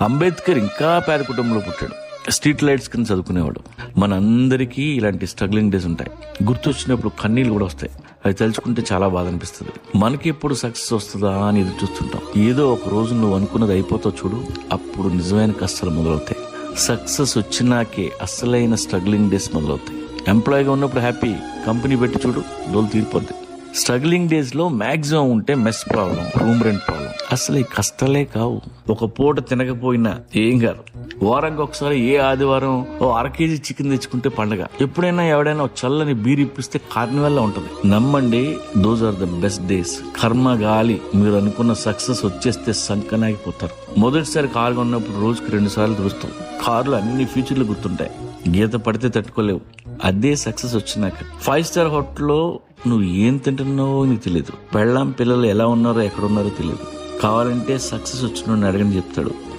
అంబేద్కర్ ఇంకా పేద కుటుంబంలో పుట్టాడు. స్ట్రీట్ లైట్స్ కింద చదువుకునేవాడు. మనందరికీ ఇలాంటి స్ట్రగ్లింగ్ డేస్ ఉంటాయి. గుర్తొచ్చినప్పుడు కన్నీళ్ళు కూడా వస్తాయి. అవి తలుచుకుంటే చాలా బాధ అనిపిస్తుంది. మనకి ఎప్పుడు సక్సెస్ వస్తుందా అని ఎదురు చూస్తుంటాం. ఏదో ఒక రోజు నువ్వు అనుకున్నది అయిపోతావు చూడు, అప్పుడు నిజమైన కష్టాలు మొదలవుతాయి. సక్సెస్ వచ్చినాకే అసలైన స్ట్రగ్లింగ్ డేస్ మొదలవుతాయి. ఎంప్లాయీగా ఉన్నప్పుడు హ్యాపీ, కంపెనీ పెట్టి చూడు డోలు తీరిపోద్ది. స్ట్రగ్లింగ్ డేస్ లో మాక్సిమం ఉంటే mess problem, room rent problem. అసలు ఈ కష్టాలే కావు. ఒక పూట తినకపోయినా ఏం కాదు. వారానికి ఒకసారి ఏ ఆదివారం ఓ 1/2 కేజీ చికెన్ తెచ్చుకుంటే పండగ. ఎప్పుడైనా ఎవడైనా చల్లని బీర్ ఇప్పిస్తే కార్నివల్ లా ఉంటది. నమ్మండి, those are the best days. కర్మ గాలి మీరు అనుకున్న సక్సెస్ వచ్చేస్తే సంకనాగిపోతారు. మొదటిసారి కారు కొన్నప్పుడు రోజుకి 2 సార్లు చూస్తాం. కారులో అన్ని ఫీచర్లు గుర్తుంటాయి. గీత పడితే తట్టుకోలేవు. అదే సక్సెస్ వచ్చినాక 5 స్టార్ హోటల్లో నువ్వు ఏం తింటున్నావో నీకు తెలియదు. పెళ్ళాం పిల్లలు ఎలా ఉన్నారో ఎక్కడ ఉన్నారో తెలియదు. కావాలంటే సక్సెస్ వచ్చిన అడగని చెప్తాడు.